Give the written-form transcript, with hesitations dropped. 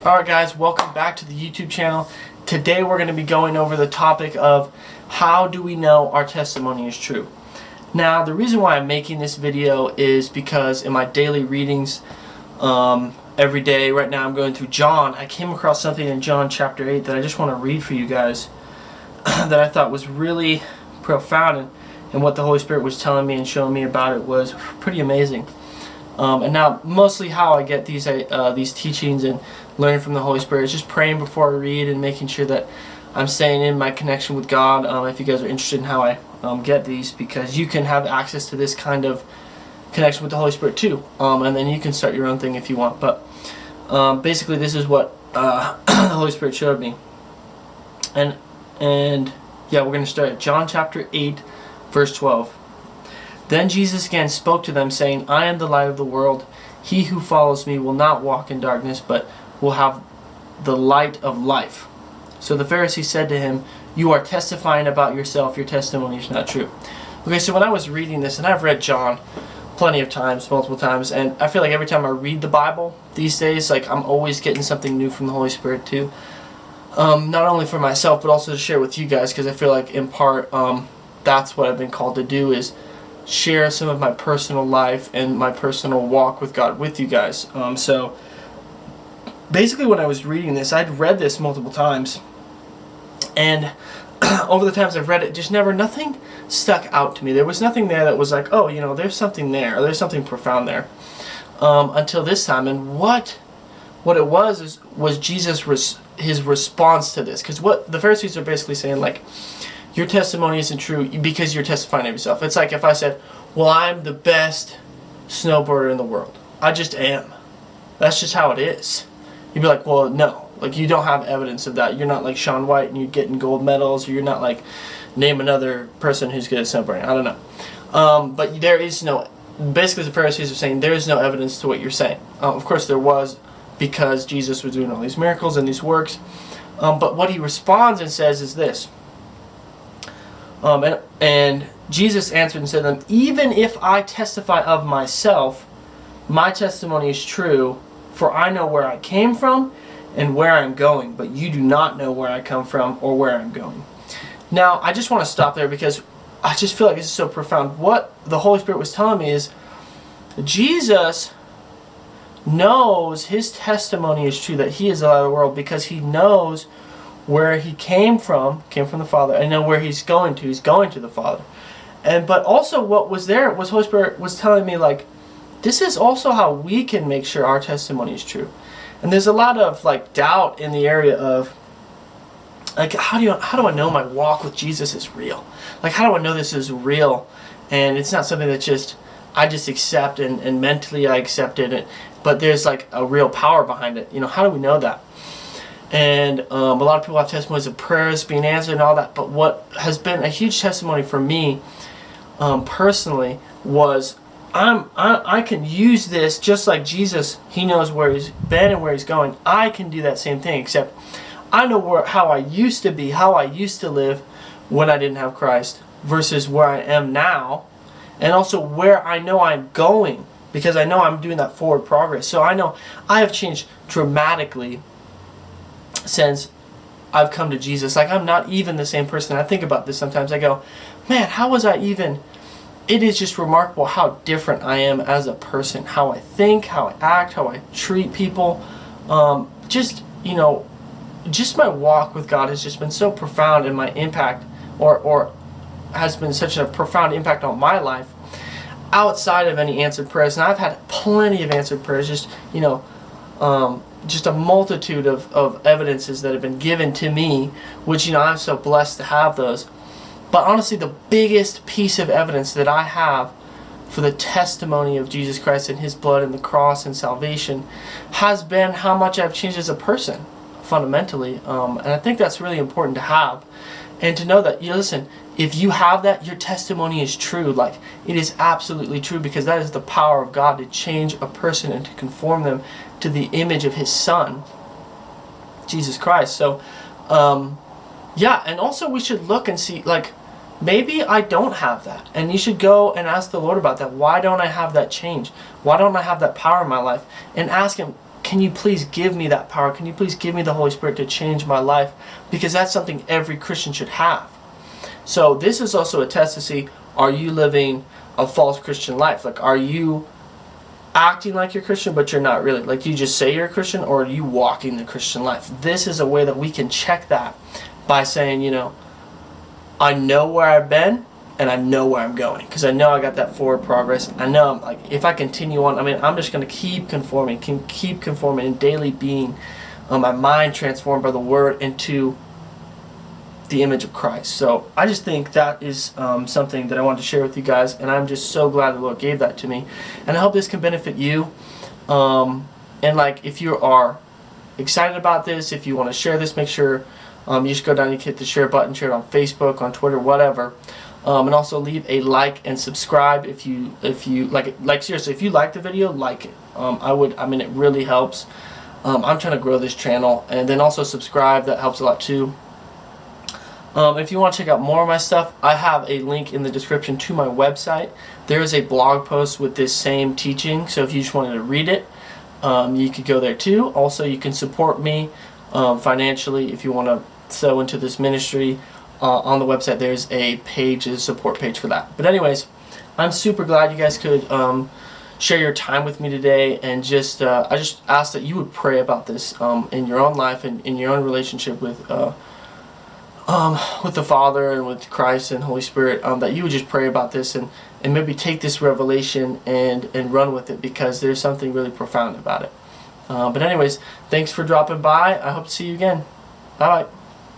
Alright guys, welcome back to the YouTube channel. Today we're going to be going over the topic of how do we know our testimony is true. Now the reason why I'm making this video is because in my daily readings every day, right now I'm going through John, I came across something in John chapter 8 that I just want to read for you guys that I thought was really profound, and what the Holy Spirit was telling me and showing me about it was pretty amazing. And now mostly how I get these teachings and learning from the Holy Spirit is just praying before I read and making sure that I'm staying in my connection with God. If you guys are interested in how I get these, because you can have access to this kind of connection with the Holy Spirit too, and then you can start your own thing if you want. But basically this is what the Holy Spirit showed me. And yeah, we're going to start at John chapter 8 verse 12. Then Jesus again spoke to them, saying, I am the light of the world. He who follows me will not walk in darkness, but will have the light of life. So the Pharisees said to him, you are testifying about yourself. Your testimony is not true. Okay, so when I was reading this, and I've read John plenty of times, multiple times, and I feel like every time I read the Bible these days, like I'm always getting something new from the Holy Spirit too. Not only for myself, but also to share with you guys, because I feel like in part that's what I've been called to do, is share some of my personal life and my personal walk with God with you guys. So basically when I was reading this, I'd read this multiple times, and over the times I've read it, just nothing stuck out to me. There was nothing there that was like, oh, you know, there's something there, or there's something profound there, until this time. And what it was Jesus' his response to this, because what the Pharisees are basically saying, like, your testimony isn't true because you're testifying of yourself. It's like if I said, well, I'm the best snowboarder in the world. I just am. That's just how it is. You'd be like, well, no. Like, you don't have evidence of that. You're not like Shaun White and you're getting gold medals, or you're not like, name another person who's good at snowboarding. I don't know. But there is no, basically the Pharisees are saying there is no evidence to what you're saying. Of course there was, because Jesus was doing all these miracles and these works. But what he responds and says is this. And Jesus answered and said to them, even if I testify of myself, my testimony is true, for I know where I came from and where I'm going, but you do not know where I come from or where I'm going. Now, I just want to stop there because I just feel like this is so profound. What the Holy Spirit was telling me is Jesus knows his testimony is true, that he is the light of the world, because he knows where he came from the Father, and know where he's going to. He's going to the Father. But also what was there was Holy Spirit was telling me, like, this is also how we can make sure our testimony is true. And there's a lot of like doubt in the area of, like, how do I know my walk with Jesus is real? Like, how do I know this is real and it's not something that I just accept and mentally I accept it, but there's like a real power behind it. You know, how do we know that? And a lot of people have testimonies of prayers being answered and all that, but what has been a huge testimony for me personally was I can use this just like Jesus. He knows where he's been and where he's going. I can do that same thing, except I know how I used to be, how I used to live when I didn't have Christ, versus where I am now, and also where I know I'm going, because I know I'm doing that forward progress. So I know I have changed dramatically since I've come to Jesus. Like, I'm not even the same person. I think about this sometimes. I go, man, how was I even? It is just remarkable how different I am as a person, how I think, how I act, how I treat people. Just my walk with God has just been so profound, and my impact or has been such a profound impact on my life outside of any answered prayers. And I've had plenty of answered prayers, just a multitude of evidences that have been given to me, which, I'm so blessed to have those. But honestly, the biggest piece of evidence that I have for the testimony of Jesus Christ and his blood and the cross and salvation has been how much I've changed as a person, fundamentally. And I think that's really important to have, and to know that, listen, if you have that, your testimony is true. Like, it is absolutely true, because that is the power of God to change a person and to conform them to the image of his Son, Jesus Christ. So, yeah, and also we should look and see, like, maybe I don't have that. And you should go and ask the Lord about that. Why don't I have that change? Why don't I have that power in my life? And ask him, can you please give me that power? Can you please give me the Holy Spirit to change my life? Because that's something every Christian should have. So this is also a test to see, are you living a false Christian life? Like, are you acting like you're Christian, but you're not really? Like, you just say you're a Christian, or are you walking the Christian life? This is a way that we can check that by saying, you know, I know where I've been, and I know where I'm going, because I know I got that forward progress. I know, like, if I continue on, I mean, I'm just going to keep conforming, and daily being my mind transformed by the Word into the image of Christ. So I just think that is something that I wanted to share with you guys, and I'm just so glad the Lord gave that to me, and I hope this can benefit you. And like, if you are excited about this, if you want to share this, make sure you just go down and hit the share button, share it on Facebook, on Twitter, whatever. And also leave a like and subscribe if you like it. Like, seriously, if you like the video, like it. I mean, it really helps. I'm trying to grow this channel, and then also subscribe. That helps a lot too. If you want to check out more of my stuff, I have a link in the description to my website. There is a blog post with this same teaching, so if you just wanted to read it, you could go there too. Also, you can support me financially if you want to sow into this ministry. On the website, there's a page, a support page for that. But anyways, I'm super glad you guys could share your time with me today, and just I just ask that you would pray about this in your own life and in your own relationship with the Father and with Christ and Holy Spirit, that you would just pray about this and maybe take this revelation and run with it, because there's something really profound about it. But anyways, thanks for dropping by. I hope to see you again. Bye-bye.